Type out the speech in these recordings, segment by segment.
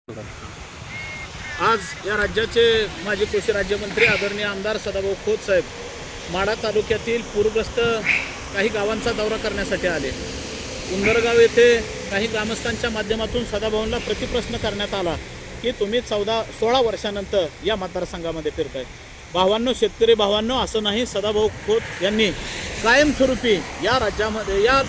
आज या राज्याचे माजी कृषी राज्यमंत्री आदरणीय आमदार सदाभाऊ खोत साहेब माढा तालुक्यातील पूरग्रस्त काही गावांचा दौरा करण्यासाठी आले। उंदरगाव येथे काही ग्रामस्थांच्या माध्यमातून सदाभाऊंना प्रतिप्रश्न करण्यात आला की तुम्ही 14-16 वर्षानंतर या मतदारसंघामध्ये फिरताय। भावांनो, शेतकरी भावांनो, असं नाही, सदाभाऊ खोत यांनी कायमस्वरूपी या राज्यामध्ये या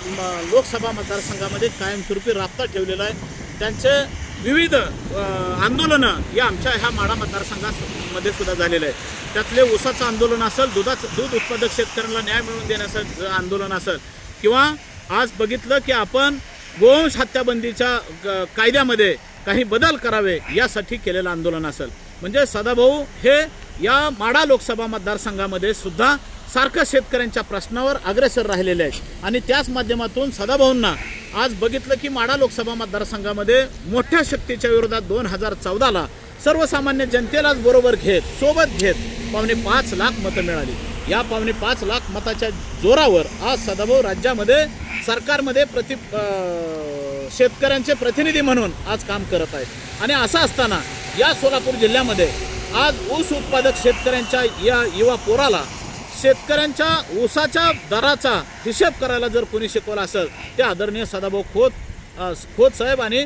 लोकसभा मतदारसंघामध्ये कायमस्वरूपी राबता ठेवलेला आहे। त्यांचे विविध आंदोलनं या आमच्या ह्या माढा मतदारसंघामध्ये सुद्धा झालेले आहे। त्यातले ऊसाचं आंदोलन असेल, दूध उत्पादक शेतकऱ्यांना न्याय मिळवून देण्याचं आंदोलन असेल, किंवा आज बघितलं की आपण गोवंश हत्याबंदीच्या कायद्यामध्ये काही बदल करावे यासाठी केलेलं आंदोलन असेल। म्हणजे सदाभाऊ हे या माढा लोकसभा मतदारसंघामध्ये सुद्धा सारखं शेतकऱ्यांच्या प्रश्नावर अग्रेसर राहिलेले आहेत। आणि त्याच माध्यमातून सदाभाऊंना आज बघितलं की माढा लोकसभा मतदारसंघामध्ये मोठ्या शक्तीच्या विरोधात 2014ला सर्वसामान्य जनतेलाच बरोबर घेत, सोबत घेत 5.25 लाख मतं मिळाली। या 5.25 लाख मताच्या जोरावर आज सदाभाऊ राज्यामध्ये सरकारमध्ये शेतकऱ्यांचे प्रतिनिधी म्हणून आज काम करत आहेत। आणि असं असताना या सोलापूर जिल्ह्यामध्ये आज ऊस उत्पादक शेतकऱ्यांच्या या युवा पोराला शेतकऱ्यांच्या ऊसाच्या दराचा हिशेब करायला जर कोणी शिकवलं असेल ते आदरणीय सदाभाऊ खोत साहेब आणि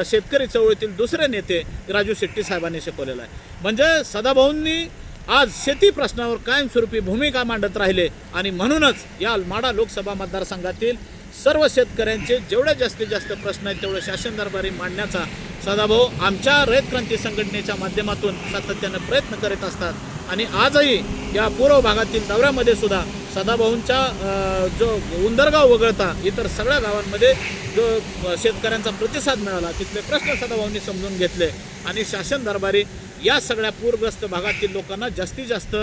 शेतकरी चळवळीतील दुसरे नेते राजू शेट्टी साहेबांनी शिकवलेलं आहे। म्हणजे सदाभाऊंनी आज शेती प्रश्नावर कायमस्वरूपी भूमिका मांडत राहिले आणि म्हणूनच या माढा लोकसभा मतदारसंघातील सर्व शेतकऱ्यांचे जेवढे जास्तीत जास्त प्रश्न आहेत तेवढे शासन दरबारी मांडण्याचा सदाभाऊ आमच्या रयत क्रांती संघटनेच्या माध्यमातून सातत्याने प्रयत्न करीत असतात। आणि आजही या पूर्व भागातील दौऱ्यामध्ये सुद्धा सदाभाऊंच्या जो उंदरगाव वगळता इतर सगळ्या गावांमध्ये जो शेतकऱ्यांचा प्रतिसाद मिळाला तिथले प्रश्न सदाभाऊंनी समजून घेतले आणि शासन दरबारी या सगळ्या पूरग्रस्त भागातील लोकांना जास्तीत जास्त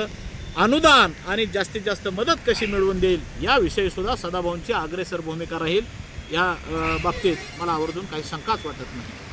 अनुदान आणि जास्तीत जास्त मदत कशी मिळवून देईल याविषयी सुद्धा सदाभाऊंची अग्रेसर भूमिका राहील। या बाबतीत मला आवर्जून काही शंकाच वाटत नाही।